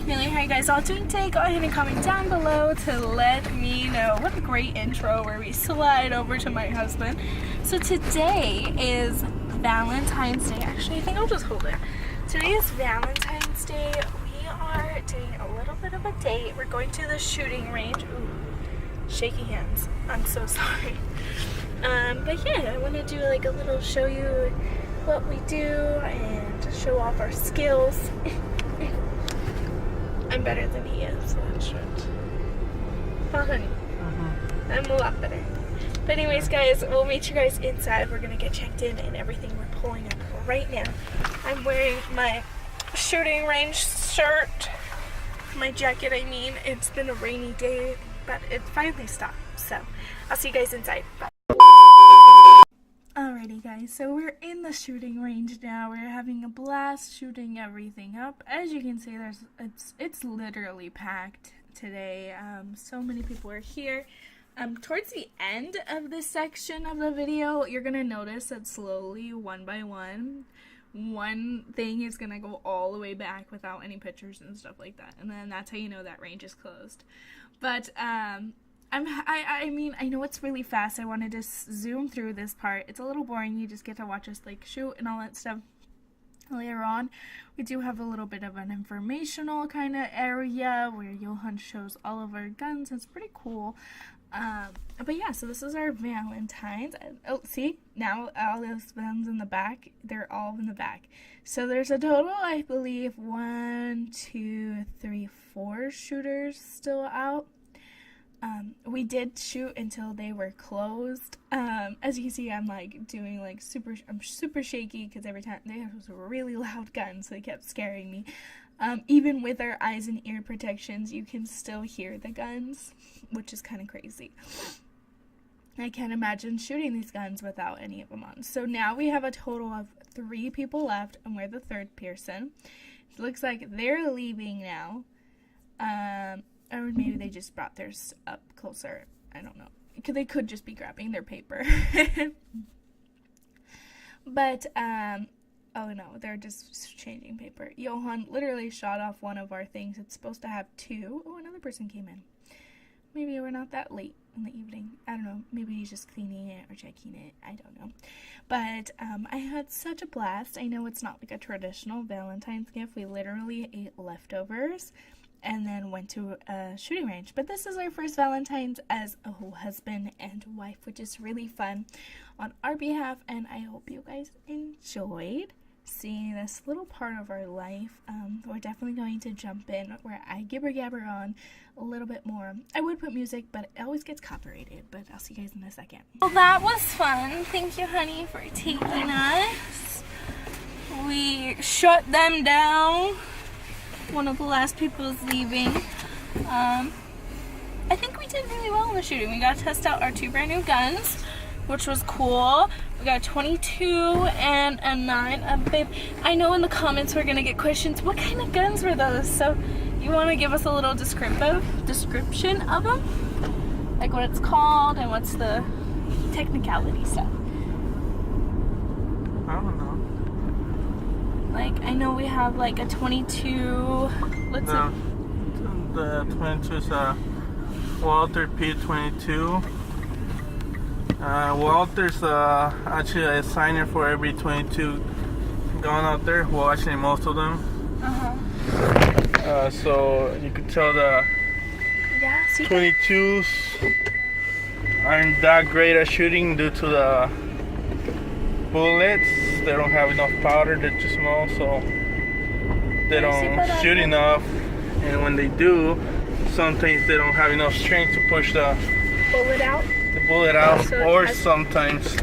Millie. How you guys all doing today? Go ahead and comment down below to let me know. What a great intro where we slide over to my husband. So today is Valentine's Day. Actually, I think I'll just hold it. Today is Valentine's Day. We are doing a little bit of a date. We're going to the shooting range. Ooh, shaky hands. I'm so sorry. But yeah, I want to do like a little show you what we do and show off our skills. I'm better than he is, so that should. Huh, honey? I'm a lot better. But anyways, guys, we'll meet you guys inside. We're gonna get checked in and everything. We're pulling up right now. I'm wearing my shooting range shirt. My jacket, I mean. It's been a rainy day, but it finally stopped. So, I'll see you guys inside. Bye. Alrighty guys, so we're in the shooting range now. We're having a blast shooting everything up. As you can see, it's literally packed today. So many people are here. Towards the end of this section of the video, you're gonna notice that slowly, one by one thing is gonna go all the way back without any pictures and stuff like that. And then that's how you know that range is closed. But I mean, I know it's really fast. I wanted to zoom through this part. It's a little boring. You just get to watch us like shoot and all that stuff. Later on, we do have a little bit of an informational kind of area where Johan shows all of our guns. It's pretty cool. But yeah, so this is our Valentines. Oh, see? Now all those guns in the back, they're all in the back. So there's a total, I believe, 1, 2, 3, 4 shooters still out. We did shoot until they were closed. As you can see, I'm like doing like I'm super shaky because every time they have those really loud guns, so they kept scaring me. Even with our eyes and ear protections, you can still hear the guns, which is kind of crazy. I can't imagine shooting these guns without any of them on. So now we have a total of 3 people left, and we're the 3rd person. It looks like they're leaving now. Or maybe they just brought theirs up closer. I don't know. They could just be grabbing their paper. But, oh no, they're just changing paper. Johan literally shot off one of our things. It's supposed to have 2. Oh, another person came in. Maybe we're not that late in the evening. I don't know. Maybe he's just cleaning it or checking it. I don't know. But I had such a blast. I know it's not like a traditional Valentine's gift. We literally ate leftovers and then went to a shooting range. But this is our first Valentine's as a husband and wife, which is really fun on our behalf, and I hope you guys enjoyed seeing this little part of our life. We're definitely going to jump in where I gibber gabber on a little bit more. I would put music, but it always gets copyrighted, but I'll see you guys in a second. Well, that was fun. Thank you, honey, for taking us. We shut them down. One of the last people is leaving. I think we did really well in the shooting. We got to test out our 2 brand new guns, which was cool. We got a 22 and a 9. Babe, I know in the comments we're gonna get questions. What kind of guns were those? So you want to give us a little description of them, like what it's called and what's the technicality stuff? I don't know. Like, I know we have like a 22. Let's see. The 22 is a Walter P22. Walter's actually a signer for every 22 gun out there. Well, actually most of them. So you could tell the 22s aren't that great at shooting due to the bullets. They don't have enough powder, they're too small, so they don't shoot enough. And when they do, sometimes they don't have enough strength to push the bullet out, so or sometimes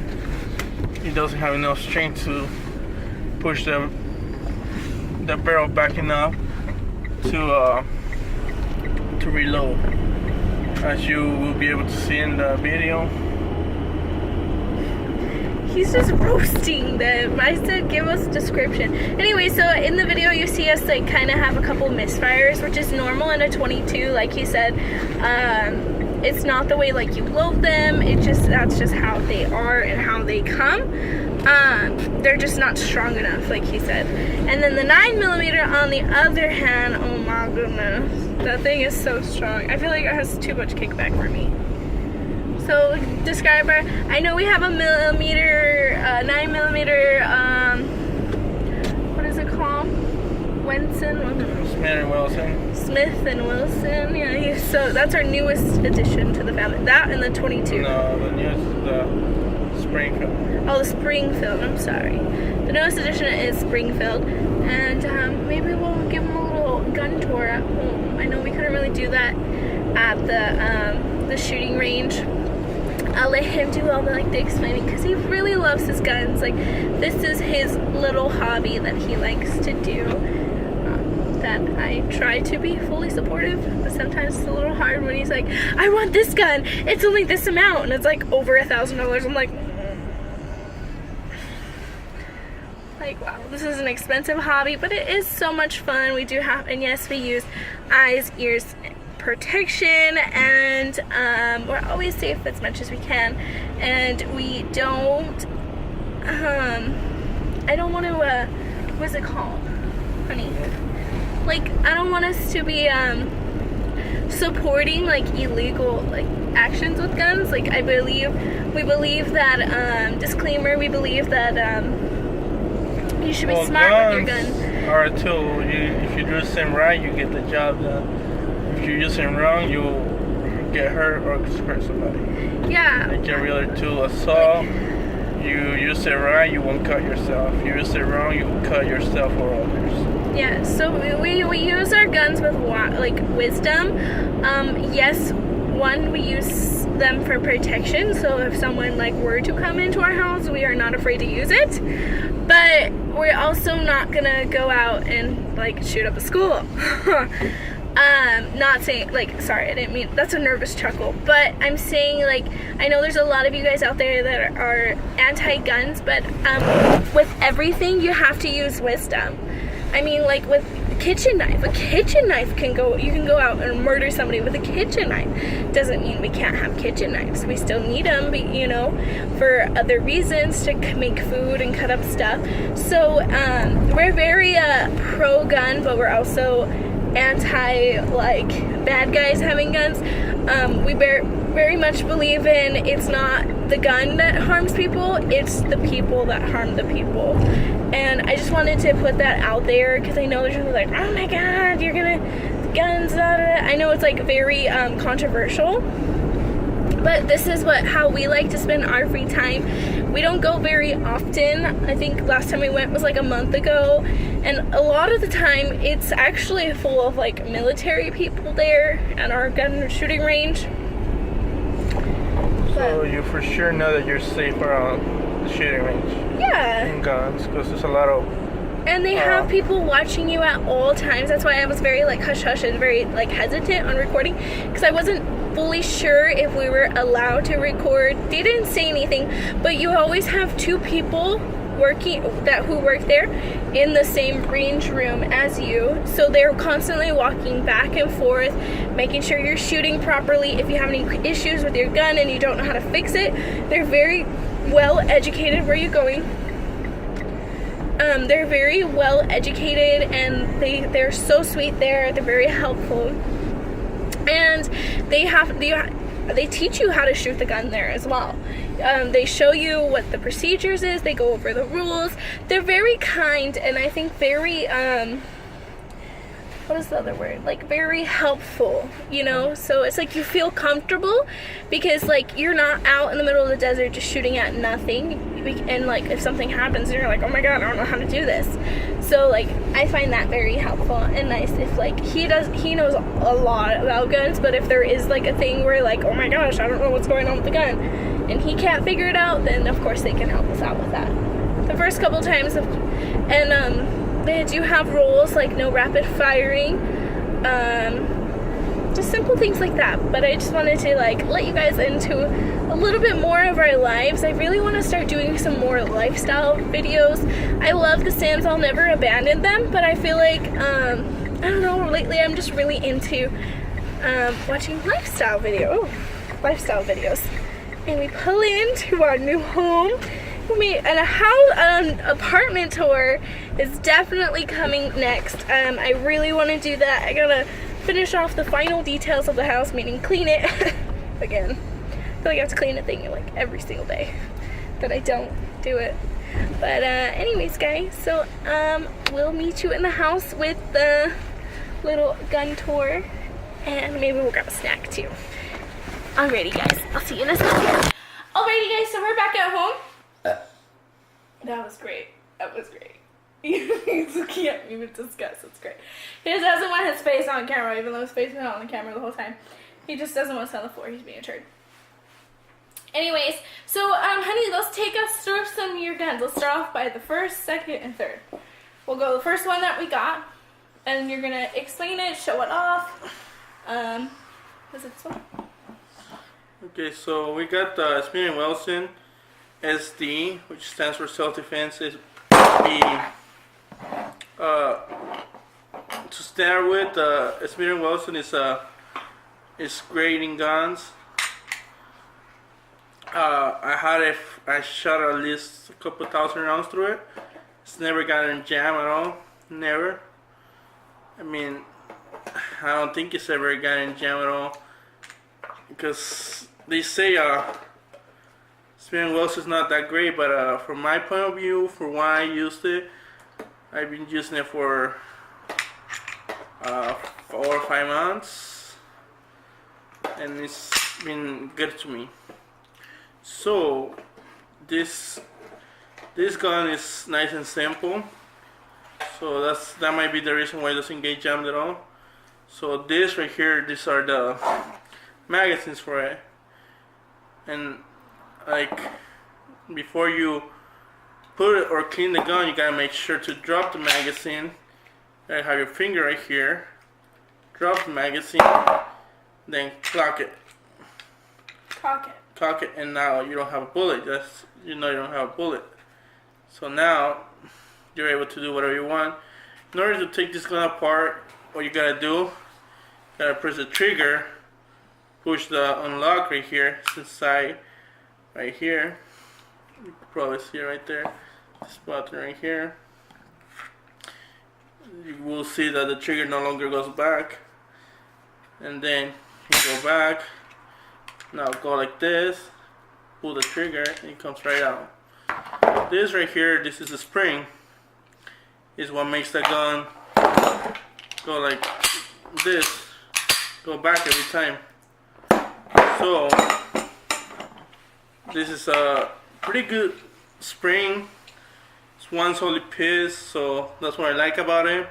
he doesn't have enough strength to push the barrel back enough to reload, as you will be able to see in the video. He's just roasting them. I said give us a description. Anyway, so in the video you see us like kind of have a couple misfires, which is normal in a 22, like he said. It's not the way like you load them. That's just how they are and how they come. They're just not strong enough, like he said. And then the 9mm on the other hand, oh my goodness. That thing is so strong. I feel like it has too much kickback for me. So, describe our, I know we have a 9mm, what is it called? Smith and Wilson. Yeah, so that's our newest addition to the family. That and the 22. No, the newest is the Springfield. Oh, the Springfield, I'm sorry. The newest edition is Springfield. And maybe we'll give him a little gun tour at home. I know we couldn't really do that at the shooting range. I'll let him do all the explaining because he really loves his guns. Like, this is his little hobby that he likes to do. That I try to be fully supportive, but sometimes it's a little hard when he's like, I want this gun, it's only this amount, and it's like over $1,000. I'm like, wow, this is an expensive hobby, but it is so much fun. We do have, and yes, we use eyes, ears, protection, and we're always safe as much as we can, and we don't, I don't want to, what's it called, honey? Like, I don't want us to be supporting illegal actions with guns. Like, we believe that disclaimer. We believe that you should be smart with your gun. Are a tool. If you do something right, you get the job done. If you do something wrong, you get hurt or hurt somebody. Yeah. Like every other tool, a saw. You use it right, you won't cut yourself. You use it wrong, you will cut yourself or others. Yeah, so we use our guns with wisdom. Yes, one, we use them for protection, so if someone were to come into our house, we are not afraid to use it. But we're also not gonna go out and shoot up a school. Not saying, sorry, I didn't mean, that's a nervous chuckle, but I'm saying, I know there's a lot of you guys out there that are anti-guns, but with everything, you have to use wisdom. I mean, with a kitchen knife you can go out and murder somebody with a kitchen knife. Doesn't mean we can't have kitchen knives. We still need them, for other reasons, to make food and cut up stuff. So, we're very, pro-gun, but we're also anti, bad guys having guns. We very much believe in, it's not the gun that harms people, it's the people that harm the people. And I just wanted to put that out there because I know there's people oh my god, you're gonna guns, I know it's very controversial, but this is how we like to spend our free time. We don't go very often. I think last time we went was a month ago, and a lot of the time it's actually full of military people there at our gun shooting range. So you for sure know that you're safe around the shooting range. Yeah. And guns, because there's a lot of. And they have people watching you at all times. That's why I was very hush hush and very hesitant on recording, because I wasn't fully sure if we were allowed to record. They didn't say anything, but you always have two people who work there in the same range room as you, so they're constantly walking back and forth, making sure you're shooting properly. If you have any issues with your gun and you don't know how to fix it, they're very well educated. Where are you going? They're very well educated, and they're so sweet there. They're very helpful, and they teach you how to shoot the gun there as well. They show you what the procedures is. They go over the rules. They're very kind, and I think very what is the other word? Very helpful, So it's you feel comfortable because you're not out in the middle of the desert just shooting at nothing. And if something happens, you're oh my god, I don't know how to do this. So I find that very helpful and nice. If he knows a lot about guns, but if there is a thing where oh my gosh, I don't know what's going on with the gun, and he can't figure it out, then of course they can help us out with that. The first couple times, they do have rules no rapid firing, just simple things like that. But I just wanted to let you guys into a little bit more of our lives. I really want to start doing some more lifestyle videos. I love the Sims. I'll never abandon them, but I feel I don't know, lately I'm just really into watching lifestyle videos. And we pull into our new home, an apartment tour is definitely coming next. I really want to do that. I gotta finish off the final details of the house, meaning clean it. Again, I feel like I have to clean a thing like every single day that I don't do it. But anyways guys, so we'll meet you in the house with the little gun tour, and maybe we'll grab a snack too. Alrighty guys, I'll see you in a second. Alrighty guys, so we're back at home. That was great. That was great. You can't even discuss. It's great. He just doesn't want his face on camera, even though his face is on the camera the whole time. He just doesn't want to sit on the floor. He's being a turd. Anyways, so honey, let's take us through some of your guns. Let's start off by the first, second, and third. We'll go the first one that we got, and you're gonna explain it, show it off. What's it so? Okay, so we got the Smith & Wesson SD, which stands for self-defense. Is to start with, Smith & Wesson is great in guns. I shot at least a couple thousand rounds through it. It's never gotten jammed at all. Never. I mean, I don't think it's ever gotten jammed at all, because they say Smith & Wesson is not that great, but from my point of view, for why I used it, I've been using it for 4 or 5 months, and it's been good to me. So this gun is nice and simple, so that might be the reason why it doesn't get jammed at all. So this right here, these are the magazines for it, and like before you put it or clean the gun, you gotta make sure to drop the magazine. You have your finger right here, drop the magazine, then cock it, and now you don't have a bullet. You don't have a bullet. So now you're able to do whatever you want. In order to take this gun apart, what you gotta do, you gotta press the trigger, push the unlock right here. It's inside right here. You can probably see it right there. This button right here. You will see that the trigger no longer goes back, and then you go back. Now go like this, pull the trigger, and it comes right out. This right here, this is the spring, is what makes the gun go like this, go back every time. So this is a pretty good spring. It's one solid piece, so that's what I like about it.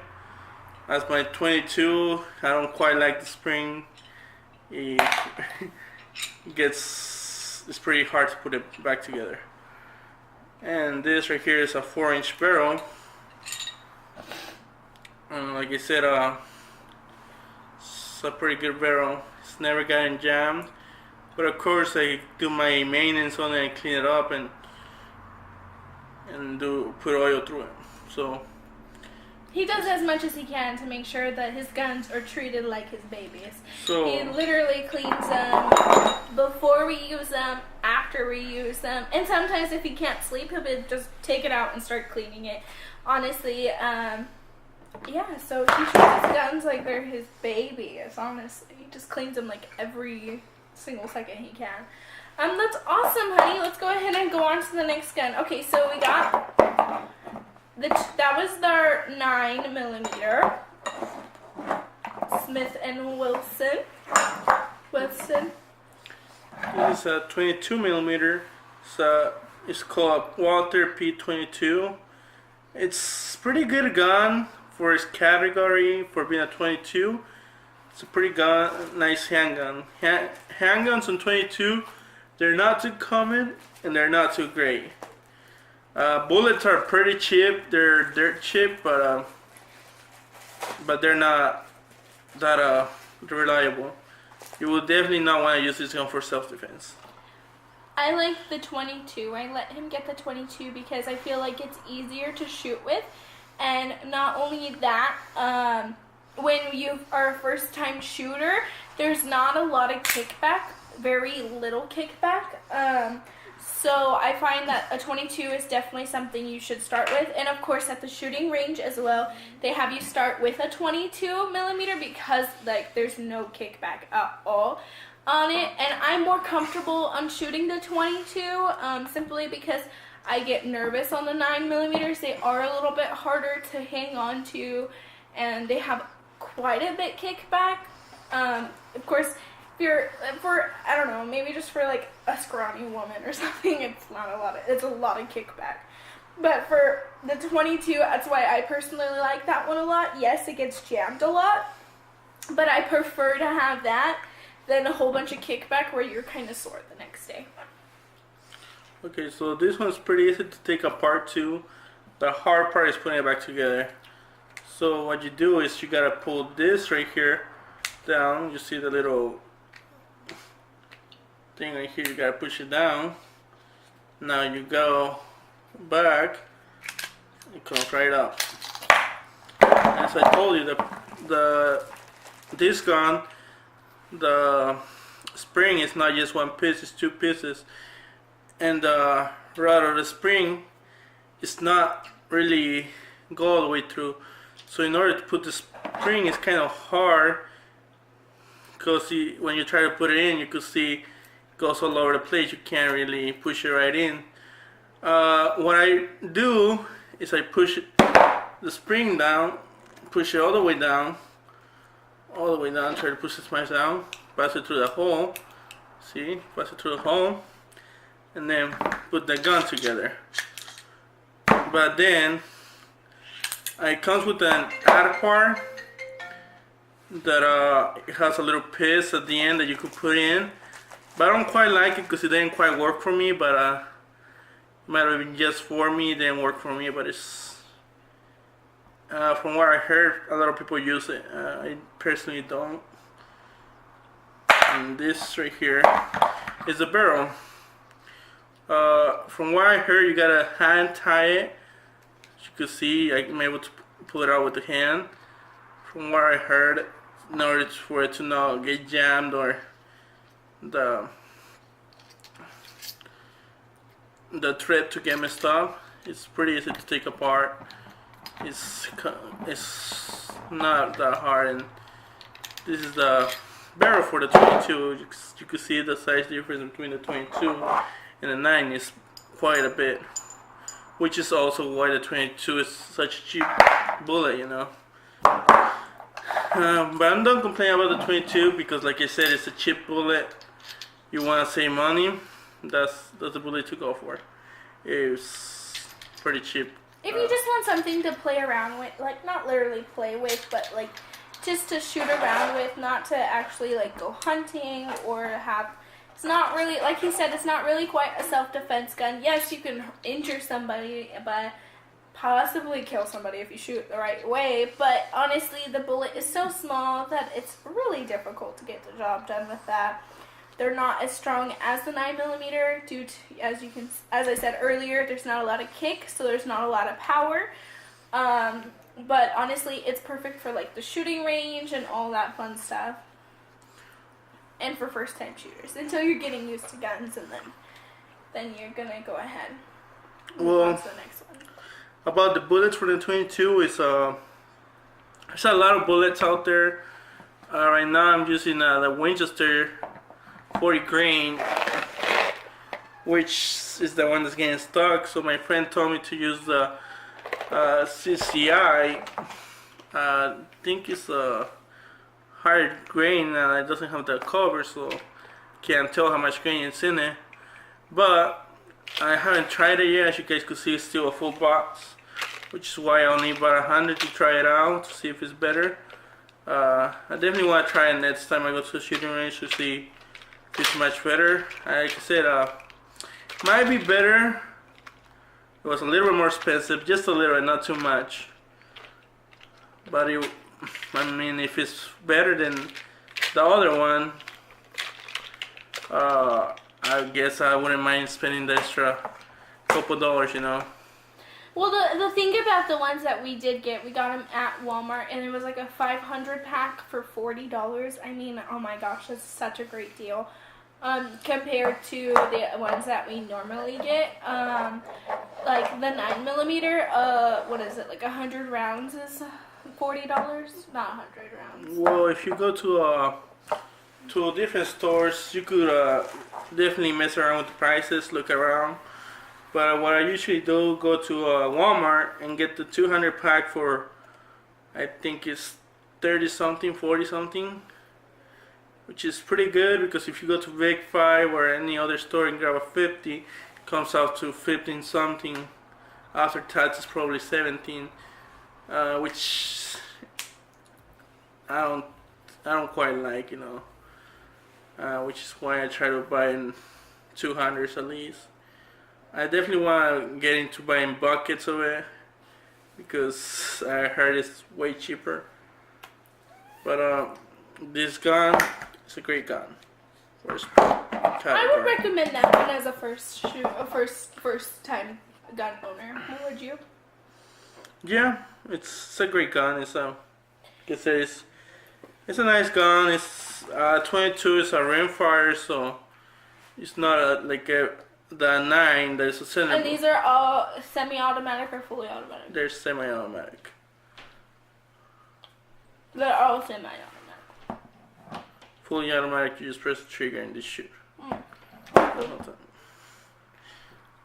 As my 22, I don't quite like the spring. It's pretty hard to put it back together. And this right here is a 4-inch barrel. Like I said, it's a pretty good barrel. It's never gotten jammed, but of course I do my maintenance on it and clean it up and put oil through it. So he does as much as he can to make sure that his guns are treated like his babies. So he literally cleans them before we use them, after we use them, and sometimes if he can't sleep, he'll just take it out and start cleaning it. Honestly, yeah, so he treats his guns like they're his babies, honestly. He just cleans them like every single second he can. That's awesome, honey. Let's go ahead and go on to the next gun. Okay, so we got that was our 9mm Smith & Wesson. This is a 22mm. It's called Walther P22. It's pretty good gun for its category for being a 22. It's a pretty nice handgun. Handguns on 22, they're not too common and they're not too great. Bullets are pretty cheap. They're dirt cheap, but they're not that reliable. You will definitely not want to use this gun for self-defense. I like the 22. I let him get the 22 because I feel like it's easier to shoot with, and not only that, when you are a first-time shooter, there's not a lot of kickback, very little kickback. So I find that a 22 is definitely something you should start with. And of course at the shooting range as well, they have you start with a 22 millimeter because like there's no kickback at all on it. And I'm more comfortable on shooting the 22 simply because I get nervous on the 9 millimeters. They are a little bit harder to hang on to and they have quite a bit kickback. Of course, if you're for I don't know, maybe just for like a scrawny woman or something, it's not a lot of it's a lot of kickback. But for the 22, that's why I personally like that one a lot. Yes, it gets jammed a lot, but I prefer to have that than a whole bunch of kickback where you're kind of sore the next day. Okay, so this one's pretty easy to take apart too. The hard part is putting it back together. So what you do is you gotta pull this right here down. You see the little thing right here, you gotta push it down. Now you go back, it comes right up. As I told you, this gun, the spring is not just one piece, it's two pieces. And the rod of the spring is not really go all the way through. So in order to put the spring, it's kind of hard because when you try to put it in, you could see it goes all over the place. You can't really push it right in. What I do is I push the spring down, push it all the way down, try to push the smash down, pass it through the hole. See, pass it through the hole, and then put the gun together. But then it comes with an add part that it has a little piece at the end that you could put in. But I don't quite like it because it didn't quite work for me. But it might have been just for me. It didn't work for me. But it's from what I heard, a lot of people use it. I personally don't. And this right here is the barrel. From what I heard, you gotta hand tie it. As you can see, I'm able to pull it out with the hand. From what I heard, in order for it to not get jammed or the thread to get messed up, it's pretty easy to take apart. It's not that hard, and this is the barrel for the 22. You can see the size difference between the 22 and the 9 is quite a bit, which is also why the 22 is such a cheap bullet, you know. But I'm not complaining about the 22 because, like I said, it's a cheap bullet. You want to save money, that's the bullet to go for. It's pretty cheap. If you just want something to play around with, like not literally play with, but like just to shoot around with, not to actually like go hunting or have. It's not really, like he said, it's not really quite a self-defense gun. Yes, you can injure somebody, but possibly kill somebody if you shoot the right way. But honestly, the bullet is so small that it's really difficult to get the job done with that. They're not as strong as the 9mm due to, as I said earlier, there's not a lot of kick, so there's not a lot of power. But honestly, it's perfect for like the shooting range and all that fun stuff. And for first-time shooters, until you're getting used to guns, and then you're gonna go ahead. Well, that's the next one. About the bullets for the 22 is there's a lot of bullets out there. Right now, I'm using the Winchester 40 grain, which is the one that's getting stuck. So my friend told me to use the CCI. I think it's a higher grain and it doesn't have the cover, so can't tell how much grain is in it. But I haven't tried it yet. As you guys could see, it's still a full box, which is why I'll need about 100 to try it out to see if it's better. I definitely want to try it next time I go to the shooting range to see if it's much better. Like I said, might be better. It was a little bit more expensive, just a little, not too much. But I mean, if it's better than the other one, I guess I wouldn't mind spending the extra couple dollars, you know. Well, the thing about the ones that we did get, we got them at Walmart, and it was like a 500 pack for $40. I mean, oh my gosh, that's such a great deal. compared to the ones that we normally get. Like the 9mm, what is it? Like 100 rounds is $40. Not 100 rounds. Well, if you go to different stores, you could definitely mess around with the prices, look around. But what I usually do, go to Walmart and get the 200 pack for, I think it's 30 something, 40 something, which is pretty good because if you go to Big 5 or any other store and grab a 50, it comes out to 15 something. After tax is probably 17, which I don't quite like, you know, which is why I try to buy in 200s at least. I definitely want to get into buying buckets of it because I heard it's way cheaper. But this gun is a great gun. I would recommend that one as a first time gun owner. What would you? Yeah, it's a great gun. It's it's a nice gun. It's 22 is a rimfire, so it's not the 9. There's a cylinder. And these are all semi-automatic or fully automatic? They're semi-automatic. They're all semi-automatic. Fully automatic, you just press the trigger and they shoot.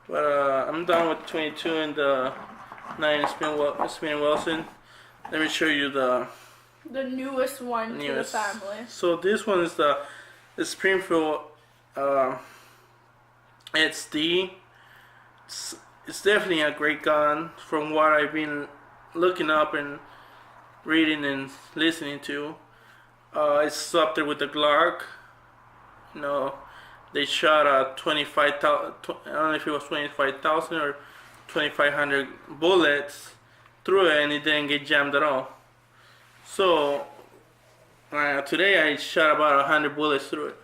But I'm done with 22 and the 9 Smith & Wesson. Let me show you the newest one to the family. So this one is the Springfield XD. It's definitely a great gun from what I've been looking up and reading and listening to. It's up there with the Glock. You know, they shot 25,000. I don't know if it was 25,000 or 2,500 bullets through it, and it didn't get jammed at all. So today I shot about 100 bullets through it,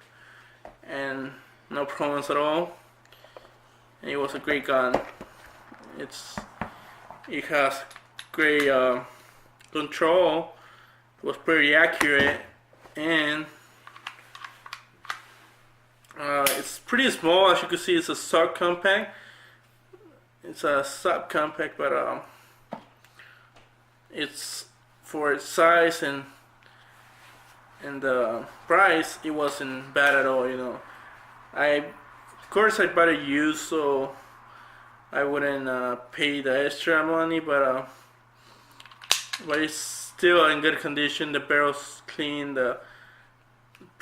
and no problems at all. And it was a great gun. It has great control. It was pretty accurate, and it's pretty small. As you can see, it's a subcompact. It's a subcompact, but it's for its size and the price, it wasn't bad at all. You know, of course I bought it used, so I wouldn't pay the extra money, but it's still in good condition. The barrel's clean. The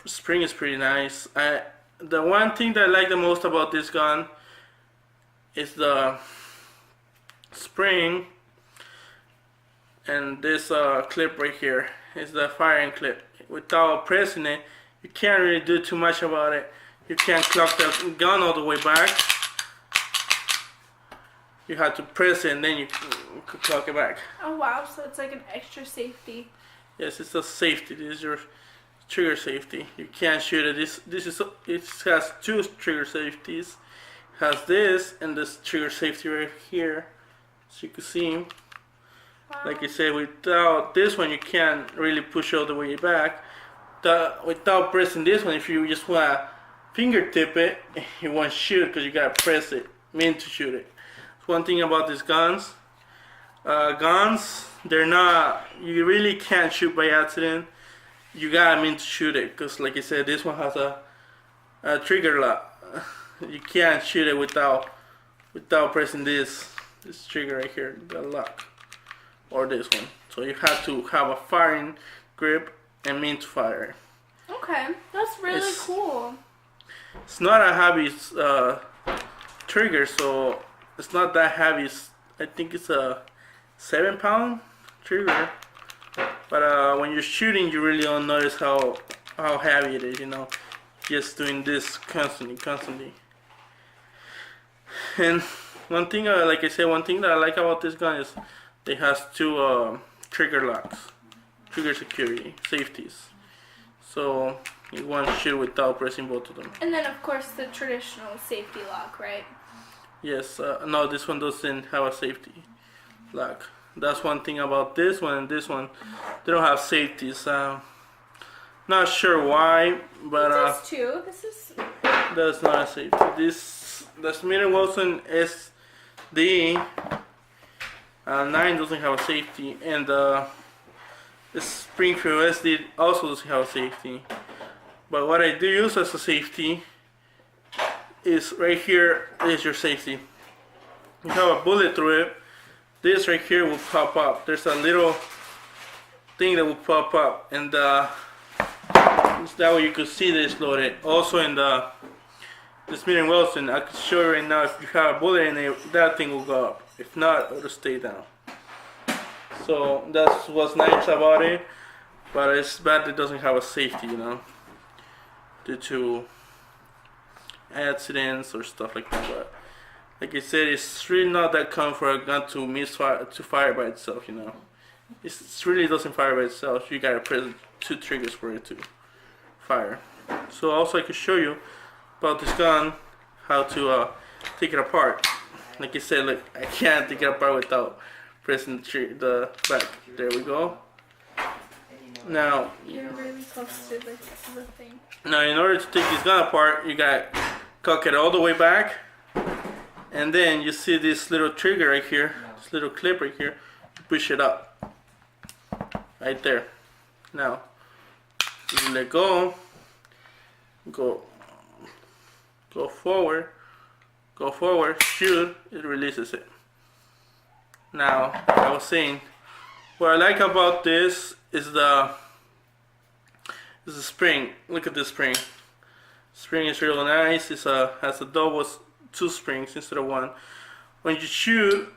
spring is pretty nice. The one thing that I like the most about this gun is the spring, and this clip right here is the firing clip. Without pressing it, you can't really do too much about it. You can't clock the gun all the way back. You have to press it and then you can clock it back. Oh wow, so it's like an extra safety. Yes, it's a safety. This is your trigger safety. You can't shoot it. It has two trigger safeties. It has this and this trigger safety right here, as you can see. Wow. Like I said, without this one you can't really push all the way back. Without pressing this one, if you just want to fingertip it, you won't shoot because you gotta press it, mean to shoot it. One thing about these guns, they're not, you really can't shoot by accident. You gotta mean to shoot it, because like I said, this one has a trigger lock. You can't shoot it without pressing this trigger right here, the lock, or this one. So you have to have a firing grip and mean to fire. Okay, that's really cool. It's not a heavy trigger, so it's not that heavy. I think it's a 7-pound trigger. But when you're shooting, you really don't notice how heavy it is. You know, just doing this constantly. And one thing, like I said, one thing that I like about this gun is it has two trigger locks, trigger security safeties. So you want to shoot without pressing both of them. And then of course the traditional safety lock, right? Yes. No, this one doesn't have a safety lock. That's one thing about this one and this one. They don't have safeties. Not sure why, but this too. This is That's not a safety. The Smith & Wesson SD 9 doesn't have a safety, and the Springfield SD also doesn't have a safety. But what I do use as a safety is right here is your safety. You have a bullet through it. This right here will pop up. There's a little thing that will pop up, and that way you can see this loaded. Also in the Smith & Wesson, I can show you right now, if you have a bullet in it, that thing will go up. If not, it'll stay down. So that's what's nice about it, but it's bad it doesn't have a safety, you know, due to accidents or stuff like that. But like I said, it's really not that common for a gun to misfire, to fire by itself, you know. It really doesn't fire by itself. You gotta press 2 triggers for it to fire. So also I can show you about this gun, how to take it apart. Like I said, look, I can't take it apart without pressing the back. There we go. Now, You're really close to the thing. now in order to take this gun apart, you gotta cock it all the way back, and then you see this little trigger right here, this little clip right here. Push it up, right there. Now, you let go, go forward, shoot, it releases it. Now, I was saying, what I like about this is the spring. Look at this spring. Spring is really nice. It's has a double 2 springs instead of 1. When you shoot,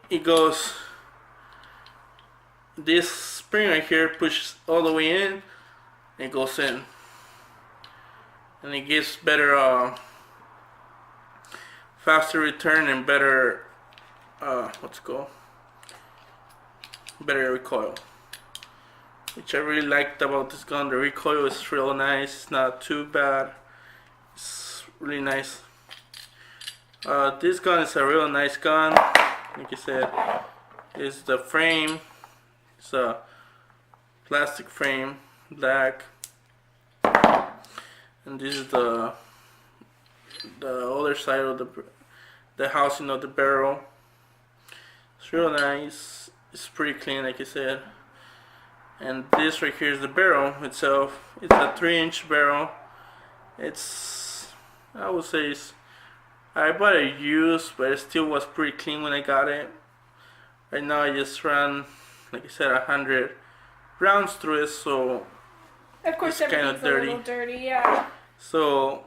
it goes. This spring right here pushes all the way in. It goes in, and it gives better, faster return and better, better recoil, which I really liked about this gun. The recoil is real nice. It's not too bad. It's really nice. This gun is a real nice gun. Like I said, it's the frame. It's a plastic frame, black, and this is the other side of the housing of the barrel. It's real nice. It's pretty clean, like I said. And this right here is the barrel itself. It's a 3-inch barrel. It's, I would say, I bought it used, but it still was pretty clean when I got it. Right now I just ran, like I said, 100 rounds through it, so Of course, it's kind everything's of dirty. a little dirty, yeah. So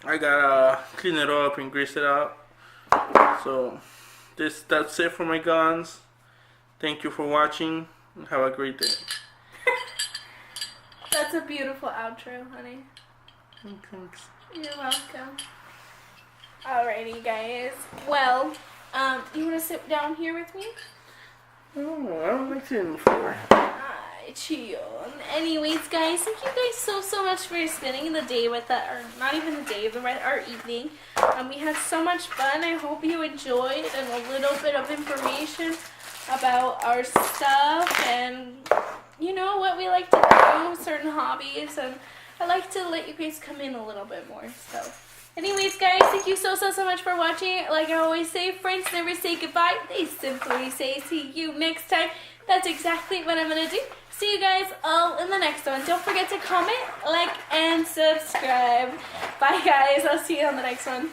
I gotta clean it up and grease it out. So that's it for my guns. Thank you for watching, and have a great day. That's a beautiful outro, honey. Thanks. You're welcome. Alrighty, guys. Well, you want to sit down here with me? Oh, I don't like sitting before. Chill. Anyways, guys, thank you guys so much for spending the day with us, or not even the day, but our evening. We had so much fun. I hope you enjoyed and a little bit of information about our stuff and, you know, what we like to do, certain hobbies, and I like to let you guys come in a little bit more. So, anyways, guys, thank you so much for watching. Like I always say, friends never say goodbye. They simply say see you next time. That's exactly what I'm going to do. See you guys all in the next one. Don't forget to comment, like, and subscribe. Bye, guys. I'll see you on the next one.